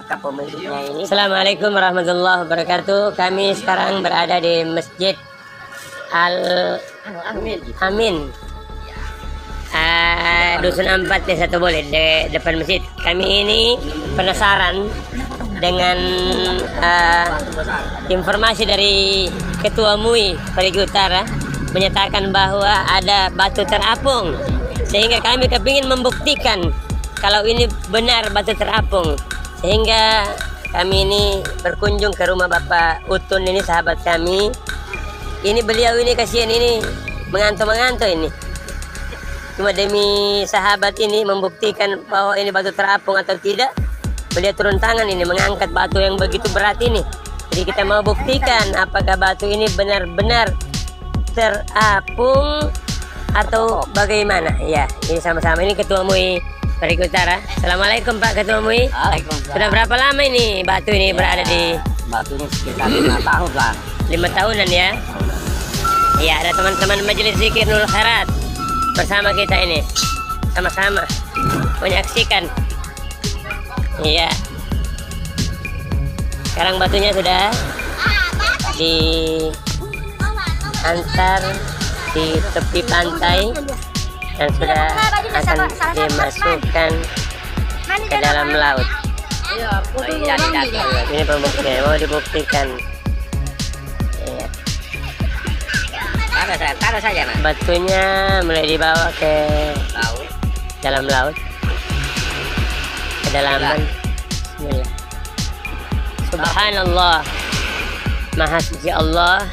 siapakah pemiliknya ini? Assalamualaikum warahmatullahi wabarakatuh. Kami sekarang berada di Masjid Al-Amin, Dusun 4 Desa Tobolli, di depan masjid. Kami ini penasaran dengan informasi dari Ketua MUI Parigi Utara menyatakan bahwa ada batu terapung, sehingga kami kepingin membuktikan kalau ini benar batu terapung. Sehingga kami ini berkunjung ke rumah Bapak Utun, ini sahabat kami. Ini beliau ini kasihan ini mengantuk-mengantuk ini. Cuma demi sahabat ini membuktikan bahwa ini batu terapung atau tidak, beliau turun tangan ini mengangkat batu yang begitu berat ini. Jadi kita mau buktikan apakah batu ini benar-benar terapung atau bagaimana. Ya, ini sama-sama. Ini Ketua MUI Parigi Utara. Assalamualaikum Pak Ketua MUI. Waalaikumsalam. Sudah berapa lama ini batu ini berada di? Batu ini sekitar 5 tahun lah. 5 tahunan ya. Iya, ada teman-teman Majelis Zikir Nurul Khairat bersama kita ini, sama-sama menyaksikan. Iya. Sekarang batunya sudah diantar di tepi pantai dan sudah akan dimasukkan ke dalam laut. Ini pembuktian, mau dibuktikan. Iya. Taruh saja, Mas. Batunya mulai dibawa ke dalam laut, kedalaman. Bismillah. Subhanallah, Maha Suci Allah.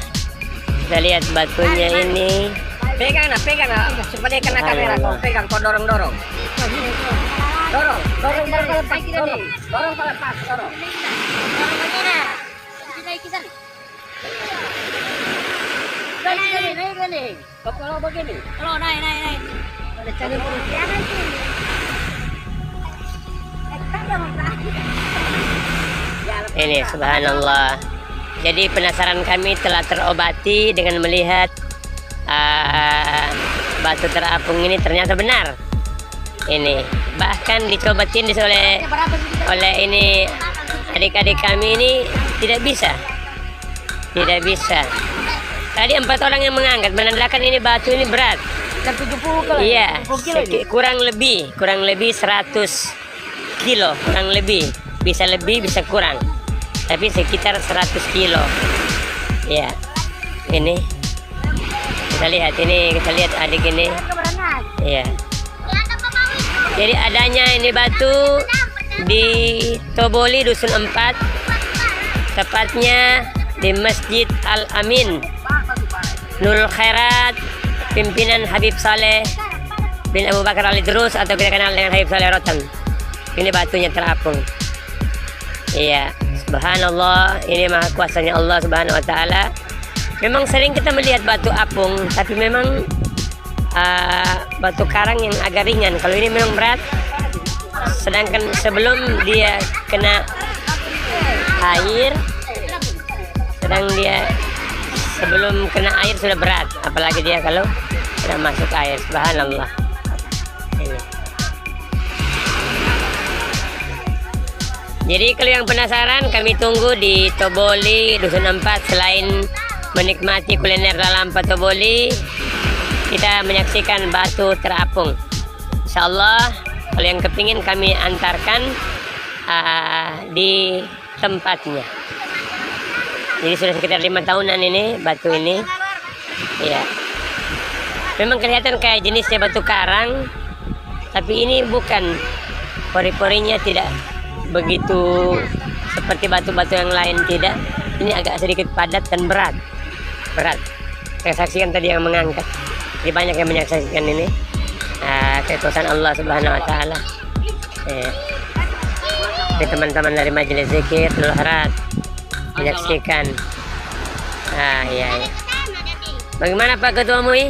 Kita lihat batunya ini. Pegang supaya kena kamera. Kau pegang, kau dorong. Dorong pas, dorong. Naik. Kalau begini. Kalau naik. Ada cari Ini subhanallah. Jadi penasaran kami telah terobati dengan melihat batu terapung ini ternyata benar. Ini bahkan dicoba tindis oleh ini adik-adik kami ini tidak bisa. Tadi 4 orang yang mengangkat menandakan ini batu ini berat. 70 kilo. Iya, kurang lebih 100 kilo, kurang lebih. Bisa lebih, bisa kurang. Tapi sekitar 100 kilo. Ya, ini kita lihat adik ini. Iya. Jadi adanya ini batu di Tobolli Dusun 4, tepatnya di Masjid Al-Amin Nurul Khairat, pimpinan Habib Saleh bin Abu Bakar Al-Idrus atau kita kenal dengan Habib Saleh Rotan. Ini batunya terapung. Iya, subhanallah, ini maha kuasanya Allah subhanahu wa ta'ala. Memang sering kita melihat batu apung, tapi memang batu karang yang agak ringan. Kalau ini memang berat, sedangkan sebelum dia kena air, sebelum kena air sudah berat, apalagi dia kalau sudah masuk air. Subhanallah. Ini. Jadi kalau yang penasaran, kami tunggu di Tobolli Dusun 4. Selain menikmati kuliner dalam Tobolli, kita menyaksikan batu terapung. Insyaallah kalau yang kepingin kami antarkan di tempatnya. Jadi sudah sekitar 5 tahunan ini batu ini. Ya. Memang kelihatan kayak jenisnya batu karang, tapi ini bukan, pori-porinya tidak begitu seperti batu-batu yang lain, tidak. Ini agak sedikit padat dan berat. Saya saksikan tadi yang mengangkat. Jadi banyak yang menyaksikan ini kekuasaan Allah Subhanahu wa taala. Teman-teman dari Majelis Zikir Nurul Khairat menyaksikan. Iya. Bagaimana Pak Ketua MUI?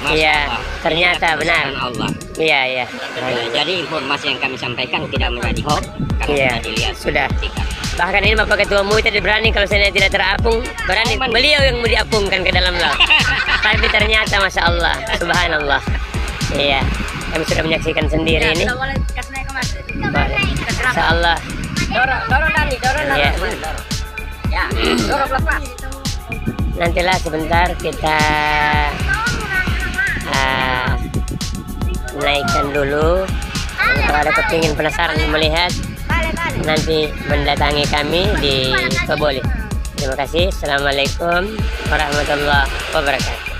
Iya, ternyata benar. Allah. Iya. Jadi informasi yang kami sampaikan tidak menjadi hoax. Iya, sudah. Bahkan ini Bapak Ketua MUI tadi berani kalau saya tidak terapung, berani beliau yang mau diapungkan ke dalam laut. Tapi ternyata Masya Allah, Subhanallah. Iya, kami sudah menyaksikan sendiri ini. Masya Allah. Dorong Dani, dorong. Ya. Ya, dorong lepas. Nantilah sebentar kita naikkan dulu. Kalau ada kepingin penasaran melihat, nanti mendatangi kami di Keboli. Terima kasih. Assalamualaikum warahmatullahi wabarakatuh.